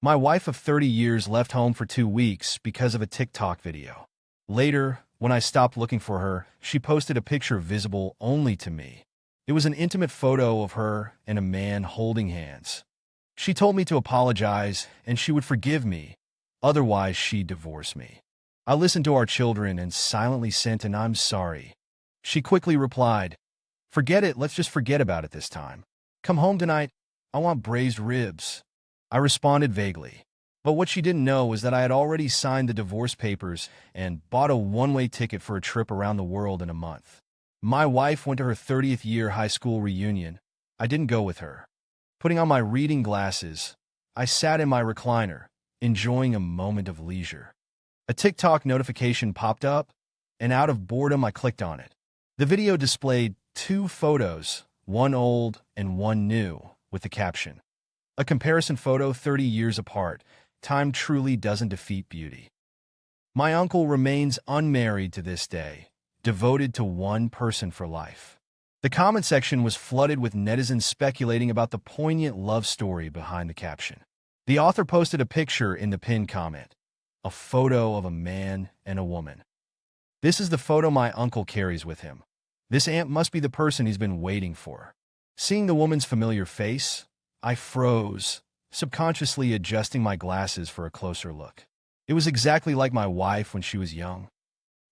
My wife of 30 years left home for 2 weeks because of a TikTok video. Later, when I stopped looking for her, she posted a picture visible only to me. It was an intimate photo of her and a man holding hands. She told me to apologize and she would forgive me, otherwise she'd divorce me. I listened to our children and silently sent an "I'm sorry." She quickly replied, "Forget it, let's just forget about it this time. Come home tonight, I want braised ribs." I responded vaguely. But what she didn't know was that I had already signed the divorce papers and bought a one-way ticket for a trip around the world in a month. My wife went to her 30th year high school reunion. I didn't go with her. Putting on my reading glasses, I sat in my recliner, enjoying a moment of leisure. A TikTok notification popped up, and out of boredom I clicked on it. The video displayed two photos, one old and one new, with the caption, "A comparison photo 30 years apart. Time truly doesn't defeat beauty." My uncle remains unmarried to this day, devoted to one person for life. The comment section was flooded with netizens speculating about the poignant love story behind the caption. The author posted a picture in the pinned comment, a photo of a man and a woman. "This is the photo my uncle carries with him. This aunt must be the person he's been waiting for." Seeing the woman's familiar face, I froze, subconsciously adjusting my glasses for a closer look. It was exactly like my wife when she was young.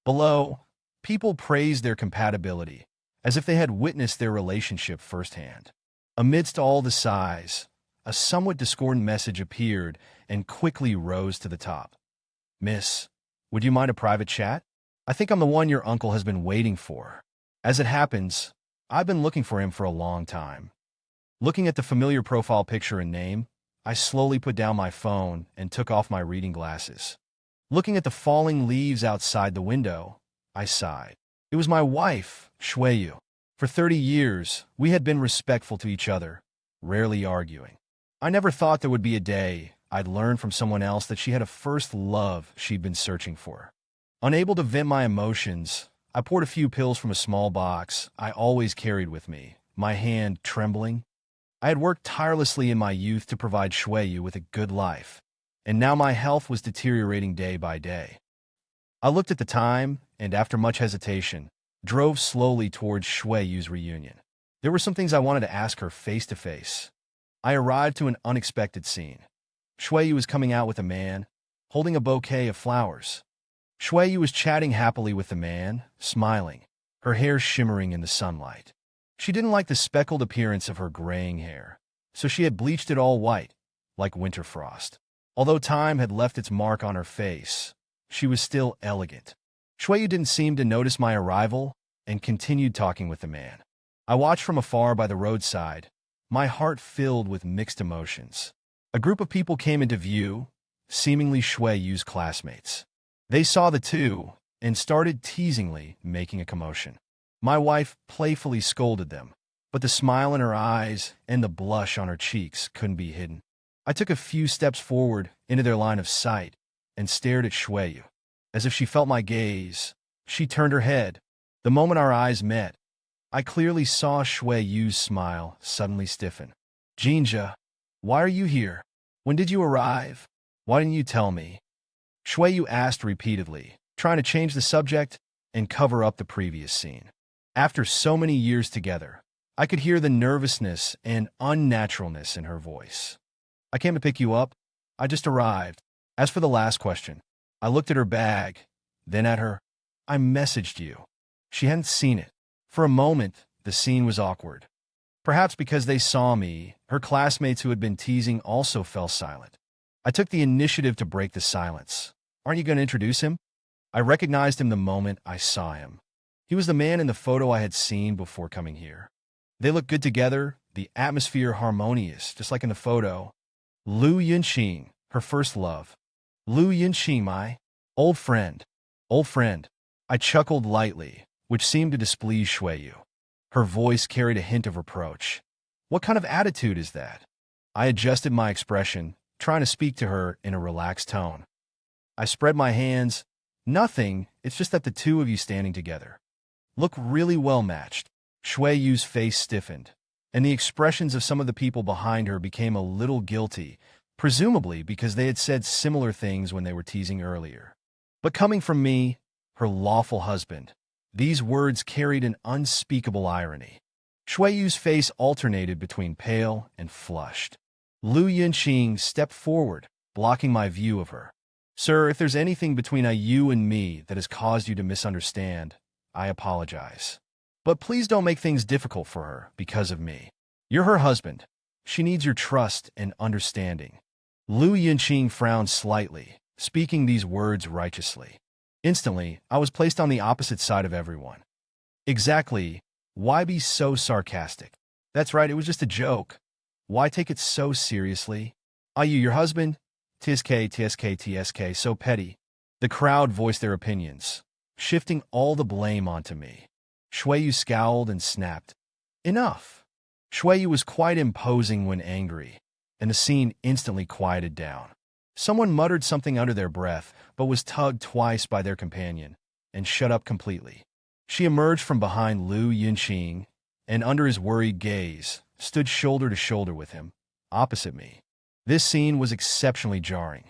Below, people praised their compatibility, as if they had witnessed their relationship firsthand. Amidst all the sighs, a somewhat discordant message appeared and quickly rose to the top. "Miss, would you mind a private chat? I think I'm the one your uncle has been waiting for. As it happens, I've been looking for him for a long time." Looking at the familiar profile picture and name, I slowly put down my phone and took off my reading glasses. Looking at the falling leaves outside the window, I sighed. It was my wife, Shueyu. For 30 years, we had been respectful to each other, rarely arguing. I never thought there would be a day I'd learn from someone else that she had a first love she'd been searching for. Unable to vent my emotions, I poured a few pills from a small box I always carried with me, my hand trembling. I had worked tirelessly in my youth to provide Shueyu with a good life, and now my health was deteriorating day by day. I looked at the time, and after much hesitation, drove slowly towards Shueyu's reunion. There were some things I wanted to ask her face to face. I arrived to an unexpected scene. Shueyu was coming out with a man, holding a bouquet of flowers. Shueyu was chatting happily with the man, smiling, her hair shimmering in the sunlight. She didn't like the speckled appearance of her graying hair, so she had bleached it all white, like winter frost. Although time had left its mark on her face, she was still elegant. Shueyu didn't seem to notice my arrival and continued talking with the man. I watched from afar by the roadside, my heart filled with mixed emotions. A group of people came into view, seemingly Shueyu's classmates. They saw the two and started teasingly making a commotion. My wife playfully scolded them, but the smile in her eyes and the blush on her cheeks couldn't be hidden. I took a few steps forward into their line of sight and stared at Shueyu. As if she felt my gaze, she turned her head. The moment our eyes met, I clearly saw Shueyu's smile suddenly stiffen. "Jinja, why are you here? When did you arrive? Why didn't you tell me?" Shueyu asked repeatedly, trying to change the subject and cover up the previous scene. After so many years together, I could hear the nervousness and unnaturalness in her voice. "I came to pick you up. I just arrived." As for the last question, I looked at her bag, then at her. "I messaged you." She hadn't seen it. For a moment, the scene was awkward. Perhaps because they saw me, her classmates who had been teasing also fell silent. I took the initiative to break the silence. "Aren't you going to introduce him?" I recognized him the moment I saw him. He was the man in the photo I had seen before coming here. They looked good together, the atmosphere harmonious, just like in the photo. Liu Yunqing, her first love. Liu Yunqing, my old friend. Old friend. I chuckled lightly, which seemed to displease Shueyu. Her voice carried a hint of reproach. "What kind of attitude is that?" I adjusted my expression, trying to speak to her in a relaxed tone. I spread my hands. "Nothing, it's just that the two of you standing together look really well matched." Shueyu's face stiffened, and the expressions of some of the people behind her became a little guilty, presumably because they had said similar things when they were teasing earlier. But coming from me, her lawful husband, these words carried an unspeakable irony. Shui Yu's face alternated between pale and flushed. Lu Yunqing stepped forward, blocking my view of her. Sir, if there's anything between you and me that has caused you to misunderstand, I apologize. But please don't make things difficult for her because of me. You're her husband. She needs your trust and understanding. Lu Yunqing frowned slightly, speaking these words righteously. Instantly, I was placed on the opposite side of everyone. Exactly. Why be so sarcastic? That's right, it was just a joke. Why take it so seriously? Are you your husband? TSK, so petty. The crowd voiced their opinions, shifting all the blame onto me. Shui Yu scowled and snapped. Enough. Shui Yu was quite imposing when angry, and the scene instantly quieted down. Someone muttered something under their breath, but was tugged twice by their companion, and shut up completely. She emerged from behind Lu Yunqing, and under his worried gaze, stood shoulder to shoulder with him, opposite me. This scene was exceptionally jarring.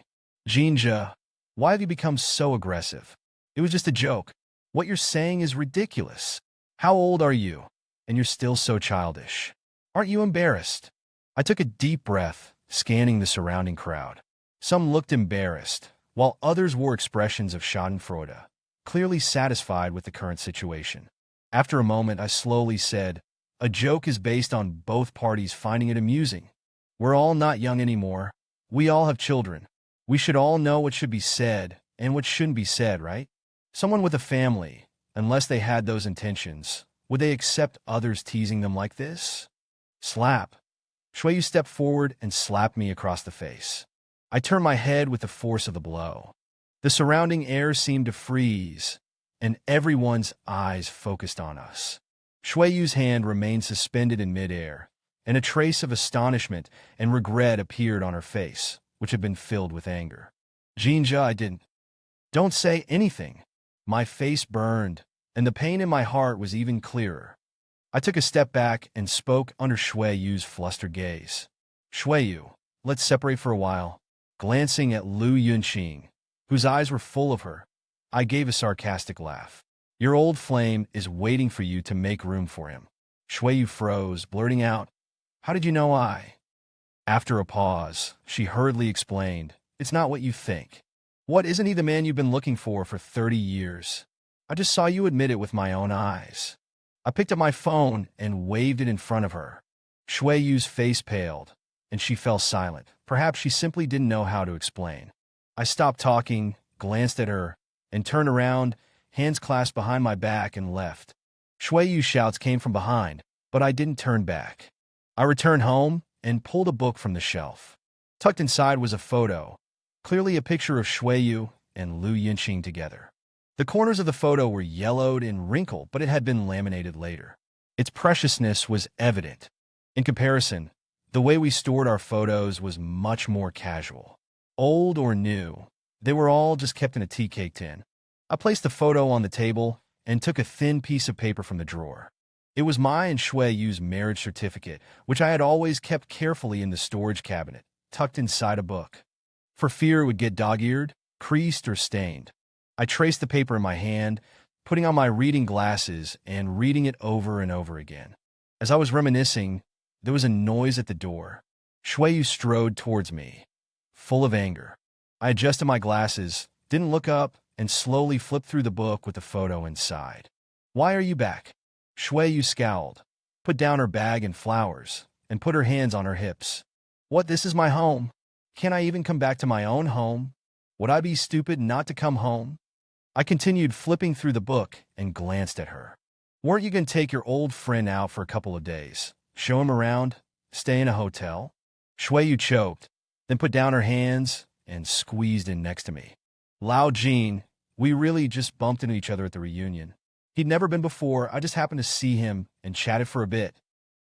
Jinja, why have you become so aggressive? It was just a joke. What you're saying is ridiculous. How old are you? And you're still so childish. Aren't you embarrassed? I took a deep breath, scanning the surrounding crowd. Some looked embarrassed, while others wore expressions of schadenfreude, clearly satisfied with the current situation. After a moment, I slowly said, a joke is based on both parties finding it amusing. We're all not young anymore. We all have children. We should all know what should be said and what shouldn't be said, right? Someone with a family, unless they had those intentions, would they accept others teasing them like this? Slap. Shui Yu stepped forward and slapped me across the face. I turned my head with the force of the blow. The surrounding air seemed to freeze, and everyone's eyes focused on us. Shui Yu's hand remained suspended in midair, and a trace of astonishment and regret appeared on her face, which had been filled with anger. Jinja, I didn't. Don't say anything. My face burned, and the pain in my heart was even clearer. I took a step back and spoke under Shui Yu's flustered gaze. Shui Yu, let's separate for a while. Glancing at Lu Yunqing, whose eyes were full of her, I gave a sarcastic laugh. Your old flame is waiting for you to make room for him. Shui Yu froze, blurting out, how did you know I? After a pause, she hurriedly explained, it's not what you think. What, isn't he the man you've been looking for 30 years? I just saw you admit it with my own eyes. I picked up my phone and waved it in front of her. Shui Yu's face paled, and she fell silent. Perhaps she simply didn't know how to explain. I stopped talking, glanced at her, and turned around, hands clasped behind my back, and left. Shui Yu's shouts came from behind, but I didn't turn back. I returned home and pulled a book from the shelf. Tucked inside was a photo, clearly a picture of Shui Yu and Lu Yunqing together. The corners of the photo were yellowed and wrinkled, but it had been laminated later. Its preciousness was evident. In comparison, the way we stored our photos was much more casual. Old or new, they were all just kept in a tea cake tin. I placed the photo on the table and took a thin piece of paper from the drawer. It was my and Shui Yu's marriage certificate, which I had always kept carefully in the storage cabinet, tucked inside a book. For fear it would get dog-eared, creased, or stained. I traced the paper in my hand, putting on my reading glasses and reading it over and over again. As I was reminiscing, there was a noise at the door. Shui Yu strode towards me, full of anger. I adjusted my glasses, didn't look up, and slowly flipped through the book with the photo inside. Why are you back? Shui Yu scowled, put down her bag and flowers, and put her hands on her hips. What, this is my home? Can't I even come back to my own home? Would I be stupid not to come home? I continued flipping through the book and glanced at her. Weren't you going to take your old friend out for a couple of days? Show him around? Stay in a hotel? Shui Yu choked, then put down her hands and squeezed in next to me. Lao Jin, we really just bumped into each other at the reunion. He'd never been before, I just happened to see him and chatted for a bit.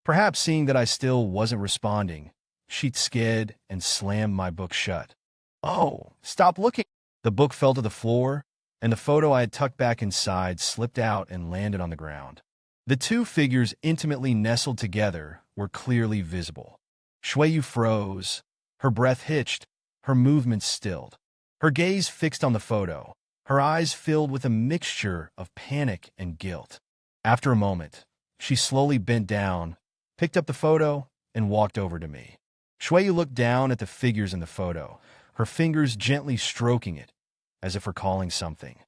Perhaps seeing that I still wasn't responding, she skid and slammed my book shut. Oh, stop looking! The book fell to the floor, and the photo I had tucked back inside slipped out and landed on the ground. The two figures intimately nestled together were clearly visible. Shui Yu froze, Her breath hitched, her movements stilled. Her gaze fixed on the photo, her eyes filled with a mixture of panic and guilt. After a moment, she slowly bent down, picked up the photo, and walked over to me. Shui looked down at the figures in the photo, her fingers gently stroking it, as if recalling something.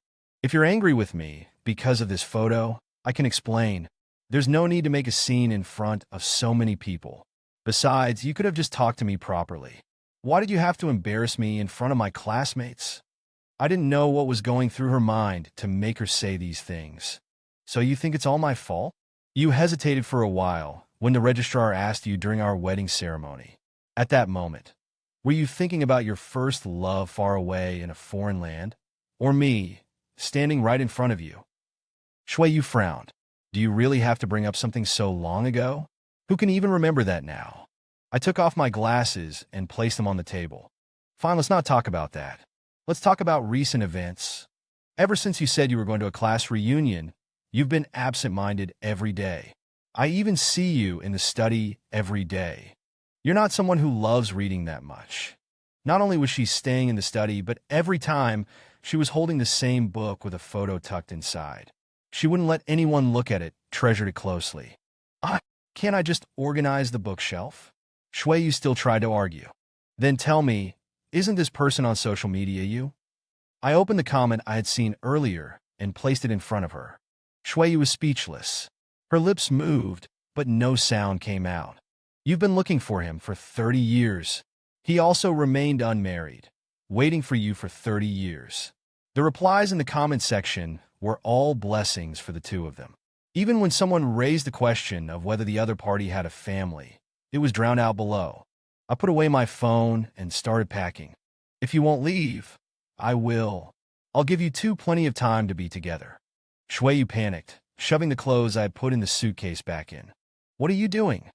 If you're angry with me because of this photo, I can explain. There's no need to make a scene in front of so many people. Besides, you could have just talked to me properly. Why did you have to embarrass me in front of my classmates? I didn't know what was going through her mind to make her say these things. So you think it's all my fault? You hesitated for a while when the registrar asked you during our wedding ceremony. At that moment, were you thinking about your first love far away in a foreign land? Or me, standing right in front of you? Shui Yu frowned. Do you really have to bring up something so long ago? Who can even remember that now? I took off my glasses and placed them on the table. Fine, let's not talk about that. Let's talk about recent events. Ever since you said you were going to a class reunion, you've been absent-minded every day. I even see you in the study every day. You're not someone who loves reading that much. Not only was she staying in the study, but every time she was holding the same book with a photo tucked inside. She wouldn't let anyone look at it, treasured it closely. Can't I just organize the bookshelf? Shui Yu still tried to argue. Then tell me, isn't this person on social media you? I opened the comment I had seen earlier and placed it in front of her. Shui Yu was speechless. Her lips moved, but no sound came out. You've been looking for him for 30 years. He also remained unmarried, waiting for you for 30 years. The replies in the comment section were all blessings for the two of them. Even when someone raised the question of whether the other party had a family, it was drowned out below. I put away my phone and started packing. If you won't leave, I will. I'll give you two plenty of time to be together. Shui Yu panicked, shoving the clothes I had put in the suitcase back in. What are you doing?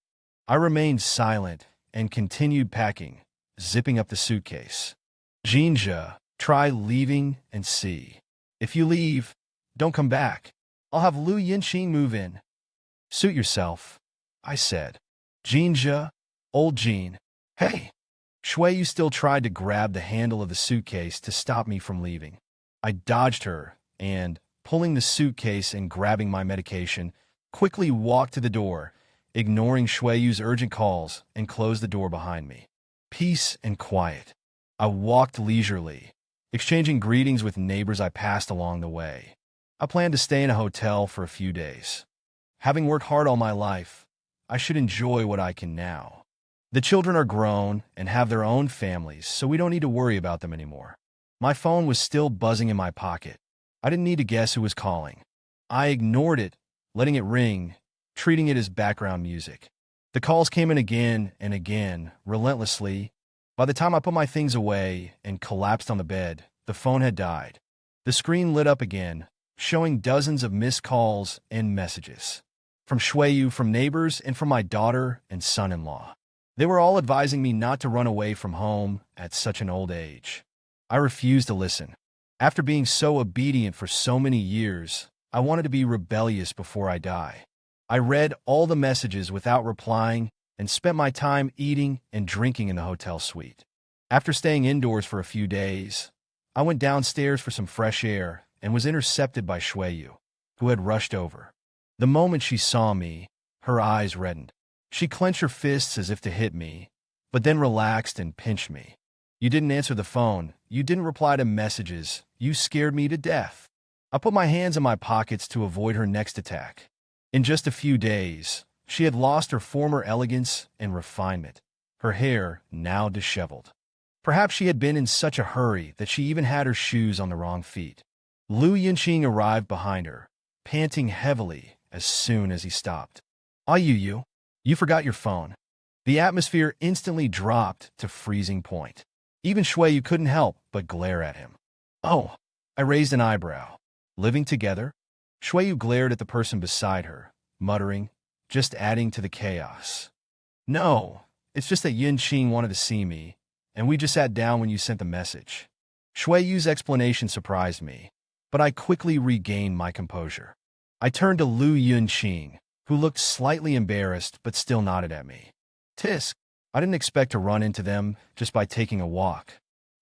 I remained silent and continued packing, zipping up the suitcase. Jinja, try leaving and see. If you leave, don't come back. I'll have Lu Yinqing move in. Suit yourself, I said. Jinja, old Jean. Hey! Shui Yu still tried to grab the handle of the suitcase to stop me from leaving. I dodged her and, pulling the suitcase and grabbing my medication, quickly walked to the door, ignoring Shui Yu's urgent calls, and closed the door behind me. Peace and quiet. I walked leisurely, exchanging greetings with neighbors I passed along the way. I planned to stay in a hotel for a few days. Having worked hard all my life, I should enjoy what I can now. The children are grown and have their own families, so we don't need to worry about them anymore. My phone was still buzzing in my pocket. I didn't need to guess who was calling. I ignored it, letting it ring, treating it as background music. The calls came in again and again, relentlessly. By the time I put my things away and collapsed on the bed, the phone had died. The screen lit up again, showing dozens of missed calls and messages. From Shui Yu, from neighbors, and from my daughter and son-in-law. They were all advising me not to run away from home at such an old age. I refused to listen. After being so obedient for so many years, I wanted to be rebellious before I die. I read all the messages without replying and spent my time eating and drinking in the hotel suite. After staying indoors for a few days, I went downstairs for some fresh air and was intercepted by Shui Yu, who had rushed over. The moment she saw me, her eyes reddened. She clenched her fists as if to hit me, but then relaxed and pinched me. You didn't answer the phone. You didn't reply to messages. You scared me to death. I put my hands in my pockets to avoid her next attack. In just a few days, she had lost her former elegance and refinement, her hair now disheveled. Perhaps she had been in such a hurry that she even had her shoes on the wrong feet. Lu Yinqing arrived behind her, panting heavily as soon as he stopped. You forgot your phone. The atmosphere instantly dropped to freezing point. Even Shui Yu couldn't help but glare at him. Oh, I raised an eyebrow. Living together? Shui Yu glared at the person beside her, muttering, just adding to the chaos. No, it's just that Yinqing wanted to see me, and we just sat down when you sent the message. Shui Yu's explanation surprised me, but I quickly regained my composure. I turned to Lu Yinqing, who looked slightly embarrassed but still nodded at me. Tisk, I didn't expect to run into them just by taking a walk.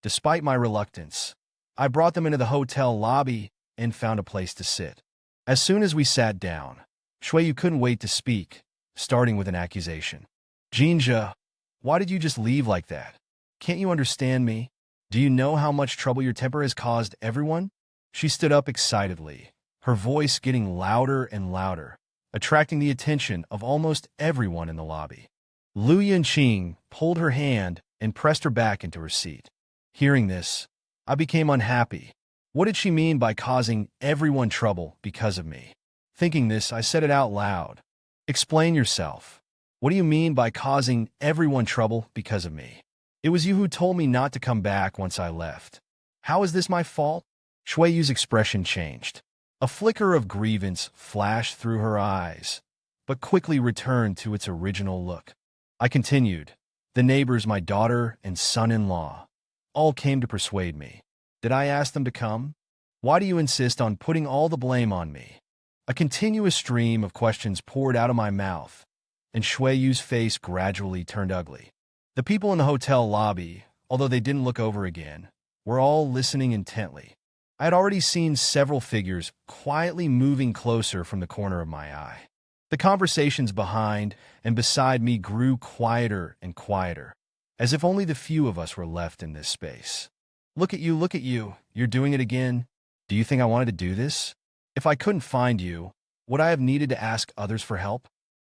Despite my reluctance, I brought them into the hotel lobby and found a place to sit. As soon as we sat down, Shuiyu couldn't wait to speak, starting with an accusation. Jinja, why did you just leave like that? Can't you understand me? Do you know how much trouble your temper has caused everyone? She stood up excitedly, her voice getting louder and louder, attracting the attention of almost everyone in the lobby. Lu Yunqing pulled her hand and pressed her back into her seat. Hearing this, I became unhappy. What did she mean by causing everyone trouble because of me? Thinking this, I said it out loud. Explain yourself. What do you mean by causing everyone trouble because of me? It was you who told me not to come back once I left. How is this my fault? Shuiyu's expression changed. A flicker of grievance flashed through her eyes, but quickly returned to its original look. I continued. The neighbors, my daughter and son-in-law, all came to persuade me. Did I ask them to come? Why do you insist on putting all the blame on me? A continuous stream of questions poured out of my mouth, and Shuiyu's face gradually turned ugly. The people in the hotel lobby, although they didn't look over again, were all listening intently. I had already seen several figures quietly moving closer from the corner of my eye. The conversations behind and beside me grew quieter and quieter, as if only the few of us were left in this space. Look at you, you're doing it again. Do you think I wanted to do this? If I couldn't find you, would I have needed to ask others for help?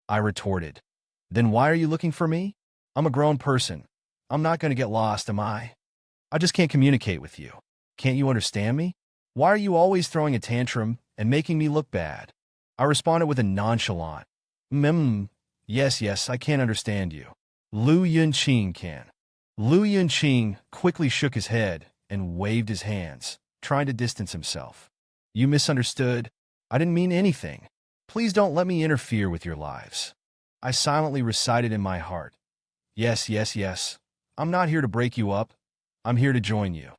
I retorted. Then why are you looking for me? I'm a grown person. I'm not going to get lost, am I? I just can't communicate with you. Can't you understand me? Why are you always throwing a tantrum and making me look bad? I responded with a nonchalant, yes, I can't understand you. Lu Yunqing can. Lu Yunqing quickly shook his head and waved his hands, trying to distance himself. You misunderstood. I didn't mean anything. Please don't let me interfere with your lives. I silently recited in my heart. Yes. I'm not here to break you up. I'm here to join you.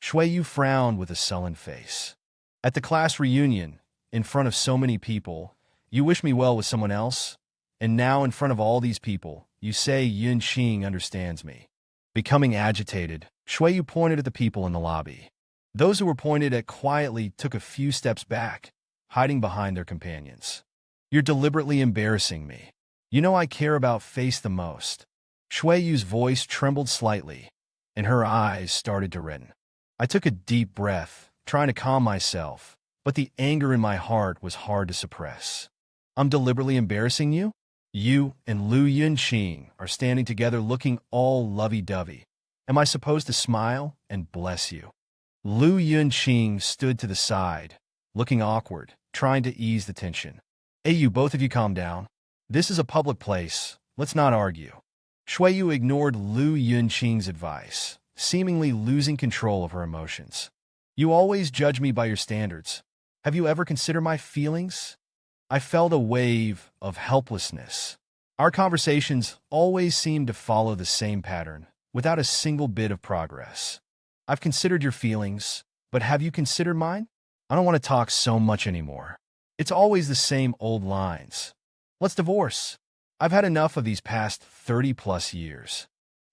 Shuiyu frowned with a sullen face. At the class reunion, in front of so many people, you wish me well with someone else, and now in front of all these people, you say Yunqing understands me. Becoming agitated, Shuiyu pointed at the people in the lobby. Those who were pointed at quietly took a few steps back, hiding behind their companions. You're deliberately embarrassing me. You know I care about face the most. Shuiyu's voice trembled slightly, and her eyes started to redden. I took a deep breath, trying to calm myself, but the anger in my heart was hard to suppress. I'm deliberately embarrassing you? You and Lu Yunqing are standing together looking all lovey-dovey. Am I supposed to smile and bless you? Lu Yunqing stood to the side, looking awkward, trying to ease the tension. Hey, you both of you calm down. This is a public place. Let's not argue. Shuiyu ignored Lu Yunqing's advice, seemingly losing control of her emotions. You always judge me by your standards. Have you ever considered my feelings? I felt a wave of helplessness. Our conversations always seemed to follow the same pattern, without a single bit of progress. I've considered your feelings, but have you considered mine? I don't want to talk so much anymore. It's always the same old lines. Let's divorce. I've had enough of these past 30-plus years.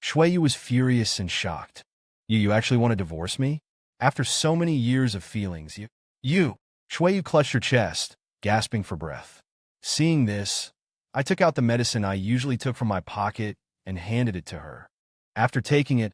Shuiyu was furious and shocked. You actually want to divorce me? After so many years of feelings, you. Shuiyu clutched her chest, gasping for breath. Seeing this, I took out the medicine I usually took from my pocket and handed it to her. After taking it,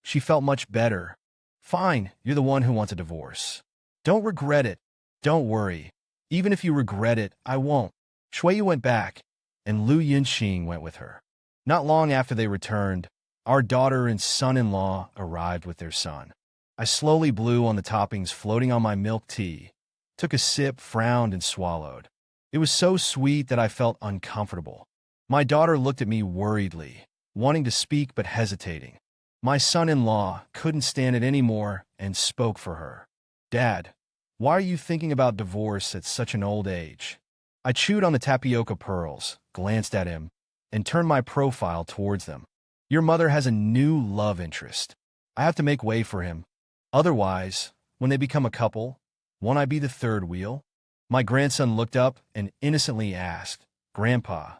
she felt much better. Fine, you're the one who wants a divorce. Don't regret it. Don't worry. Even if you regret it, I won't. Shuiyu went back, and Lu Yunqing went with her. Not long after they returned, our daughter and son-in-law arrived with their son. I slowly blew on the toppings floating on my milk tea, took a sip, frowned, and swallowed. It was so sweet that I felt uncomfortable. My daughter looked at me worriedly, wanting to speak but hesitating. My son-in-law couldn't stand it anymore and spoke for her. Dad, why are you thinking about divorce at such an old age? I chewed on the tapioca pearls, glanced at him, and turned my profile towards them. Your mother has a new love interest. I have to make way for him. Otherwise, when they become a couple, won't I be the third wheel? My grandson looked up and innocently asked, Grandpa,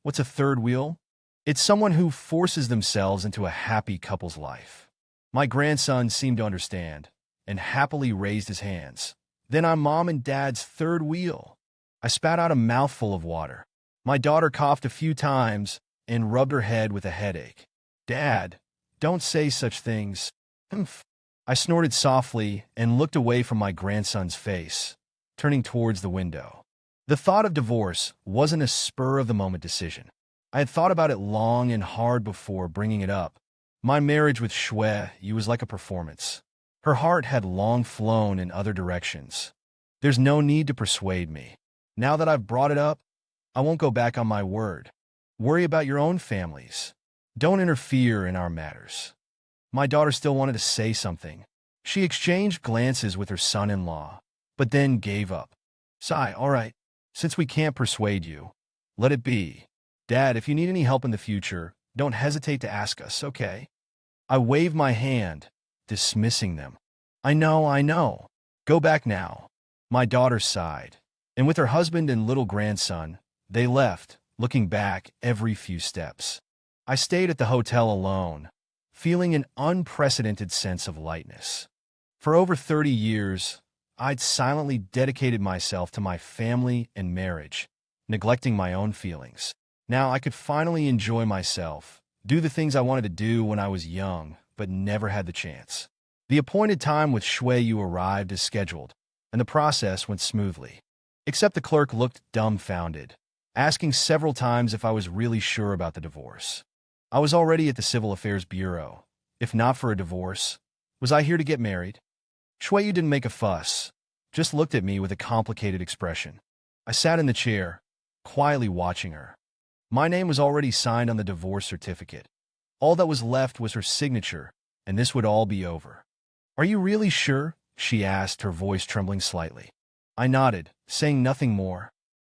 what's a third wheel? It's someone who forces themselves into a happy couple's life. My grandson seemed to understand and happily raised his hands. Then I'm mom and dad's third wheel. I spat out a mouthful of water. My daughter coughed a few times and rubbed her head with a headache. Dad, don't say such things. Humph. I snorted softly and looked away from my grandson's face, turning towards the window. The thought of divorce wasn't a spur-of-the-moment decision. I had thought about it long and hard before bringing it up. My marriage with Shui was like a performance. Her heart had long flown in other directions. There's no need to persuade me. Now that I've brought it up, I won't go back on my word. Worry about your own families. Don't interfere in our matters. My daughter still wanted to say something. She exchanged glances with her son-in-law, but then gave up. Sigh, all right, since we can't persuade you, let it be. Dad, if you need any help in the future, don't hesitate to ask us, okay? I waved my hand, dismissing them. I know. Go back now. My daughter sighed, and with her husband and little grandson, they left, looking back every few steps. I stayed at the hotel alone, feeling an unprecedented sense of lightness. For over 30 years, I'd silently dedicated myself to my family and marriage, neglecting my own feelings. Now I could finally enjoy myself, do the things I wanted to do when I was young, but never had the chance. The appointed time with Shui arrived as scheduled, and the process went smoothly. Except the clerk looked dumbfounded, asking several times if I was really sure about the divorce. I was already at the Civil Affairs Bureau. If not for a divorce, was I here to get married? Shui didn't make a fuss, just looked at me with a complicated expression. I sat in the chair, quietly watching her. My name was already signed on the divorce certificate. All that was left was her signature, and this would all be over. Are you really sure? She asked, her voice trembling slightly. I nodded, saying nothing more.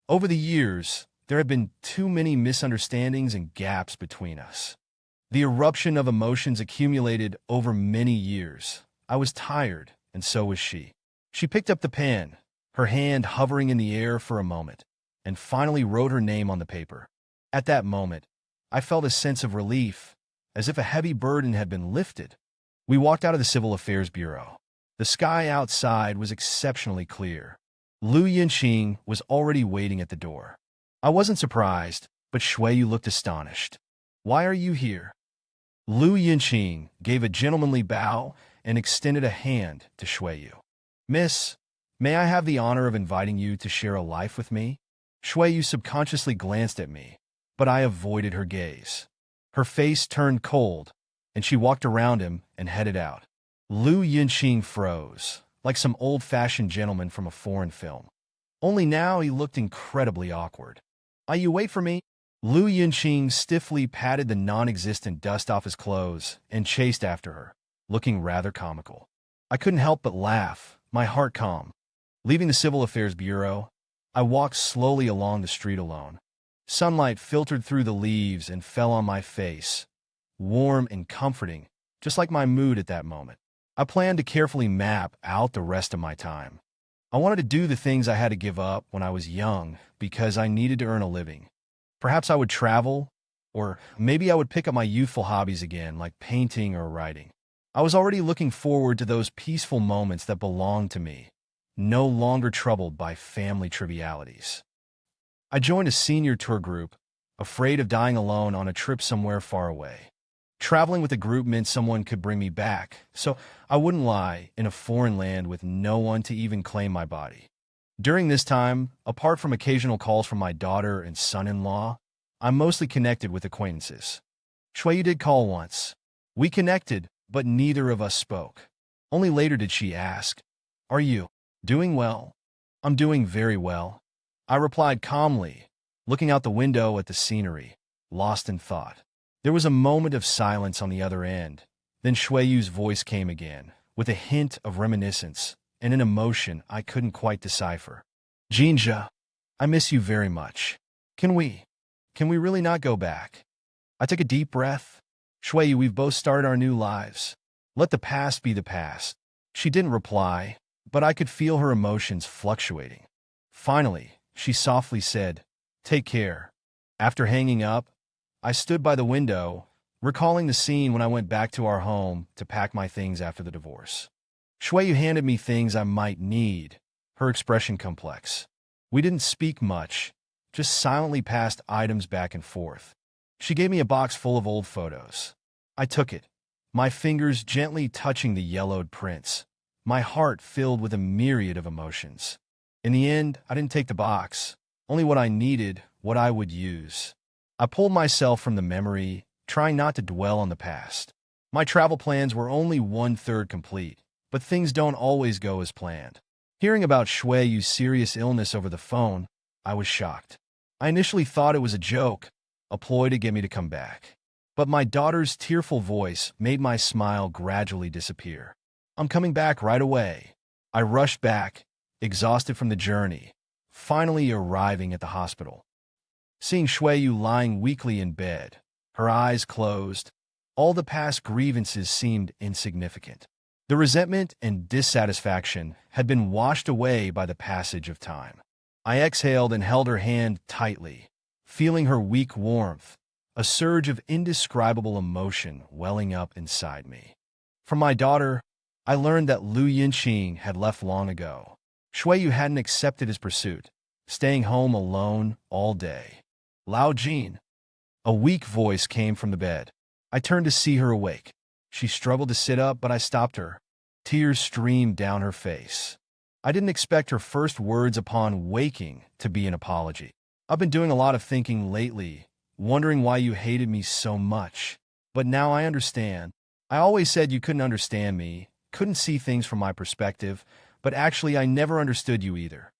Over the years, there had been too many misunderstandings and gaps between us. The eruption of emotions accumulated over many years. I was tired, and so was she. She picked up the pen, her hand hovering in the air for a moment, and finally wrote her name on the paper. At that moment, I felt a sense of relief, as if a heavy burden had been lifted. We walked out of the Civil Affairs Bureau. The sky outside was exceptionally clear. Lu Yinqing was already waiting at the door. I wasn't surprised, but Shui looked astonished. Why are you here? Lu Yinqing gave a gentlemanly bow and extended a hand to Shui. Miss, may I have the honor of inviting you to share a life with me? Shui subconsciously glanced at me, but I avoided her gaze. Her face turned cold, and she walked around him and headed out. Lu Yinqing froze, like some old-fashioned gentleman from a foreign film. Only now he looked incredibly awkward. You wait for me? Lu Yinqing stiffly patted the non-existent dust off his clothes and chased after her, looking rather comical. I couldn't help but laugh, my heart calm. Leaving the Civil Affairs Bureau, I walked slowly along the street alone. Sunlight filtered through the leaves and fell on my face, warm and comforting, just like my mood at that moment. I planned to carefully map out the rest of my time. I wanted to do the things I had to give up when I was young because I needed to earn a living. Perhaps I would travel, or maybe I would pick up my youthful hobbies again, like painting or writing. I was already looking forward to those peaceful moments that belonged to me, no longer troubled by family trivialities. I joined a senior tour group, afraid of dying alone on a trip somewhere far away. Traveling with a group meant someone could bring me back, so I wouldn't lie in a foreign land with no one to even claim my body. During this time, apart from occasional calls from my daughter and son-in-law, I'm mostly connected with acquaintances. Shui did call once. We connected, but neither of us spoke. Only later did she ask, "Are you doing well?" "I'm doing very well," I replied calmly, looking out the window at the scenery, lost in thought. There was a moment of silence on the other end. Then Shui's voice came again, with a hint of reminiscence and an emotion I couldn't quite decipher. "Jinja, I miss you very much. Can we really not go back?" I took a deep breath. "Shui, we've both started our new lives. Let the past be the past." She didn't reply, but I could feel her emotions fluctuating. Finally, she softly said, "Take care." After hanging up, I stood by the window, recalling the scene when I went back to our home to pack my things after the divorce. Shueyu handed me things I might need, her expression complex. We didn't speak much, just silently passed items back and forth. She gave me a box full of old photos. I took it, my fingers gently touching the yellowed prints, my heart filled with a myriad of emotions. In the end, I didn't take the box, only what I needed, what I would use. I pulled myself from the memory, trying not to dwell on the past. My travel plans were only 1/3 complete, but things don't always go as planned. Hearing about Shueyu's serious illness over the phone, I was shocked. I initially thought it was a joke, a ploy to get me to come back. But my daughter's tearful voice made my smile gradually disappear. "I'm coming back right away." I rushed back, exhausted from the journey, finally arriving at the hospital. Seeing Shueyu lying weakly in bed, her eyes closed, all the past grievances seemed insignificant. The resentment and dissatisfaction had been washed away by the passage of time. I exhaled and held her hand tightly, feeling her weak warmth, a surge of indescribable emotion welling up inside me. From my daughter, I learned that Lu Yinqing had left long ago. Shueyu hadn't accepted his pursuit, staying home alone all day. "Lao Jin." A weak voice came from the bed. I turned to see her awake. She struggled to sit up, but I stopped her. Tears streamed down her face. I didn't expect her first words upon waking to be an apology. "I've been doing a lot of thinking lately, wondering why you hated me so much. But now I understand. I always said you couldn't understand me, couldn't see things from my perspective, but actually I never understood you either.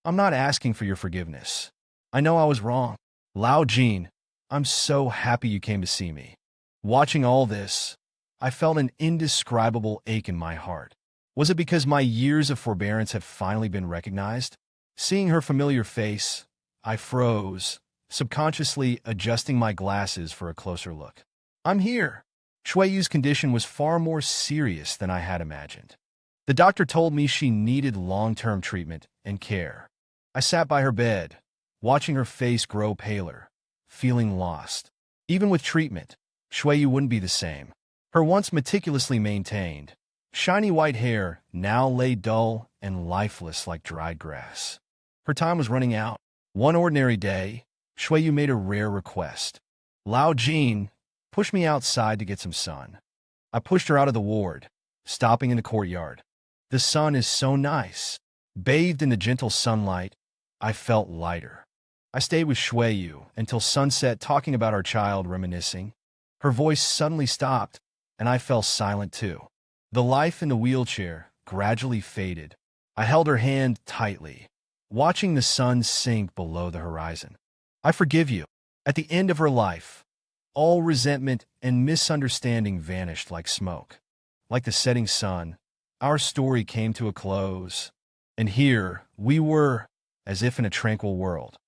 I'm not asking for your forgiveness. I know I was wrong. Lao Jin, I'm so happy you came to see me." Watching all this, I felt an indescribable ache in my heart. Was it because my years of forbearance had finally been recognized? Seeing her familiar face, I froze, subconsciously adjusting my glasses for a closer look. "I'm here." Shueyu's condition was far more serious than I had imagined. The doctor told me she needed long-term treatment and care. I sat by her bed, watching her face grow paler, feeling lost. Even with treatment, Shueyu wouldn't be the same. Her once meticulously maintained, shiny white hair now lay dull and lifeless like dried grass. Her time was running out. One ordinary day, Shueyu made a rare request. "Lao Jin, push me outside to get some sun." I pushed her out of the ward, stopping in the courtyard. The sun is so nice. Bathed in the gentle sunlight, I felt lighter. I stayed with Shueyu until sunset, talking about our child, reminiscing. Her voice suddenly stopped, and I fell silent too. The life in the wheelchair gradually faded. I held her hand tightly, watching the sun sink below the horizon. "I forgive you." At the end of her life, all resentment and misunderstanding vanished like smoke. Like the setting sun, our story came to a close, and here we were, as if in a tranquil world.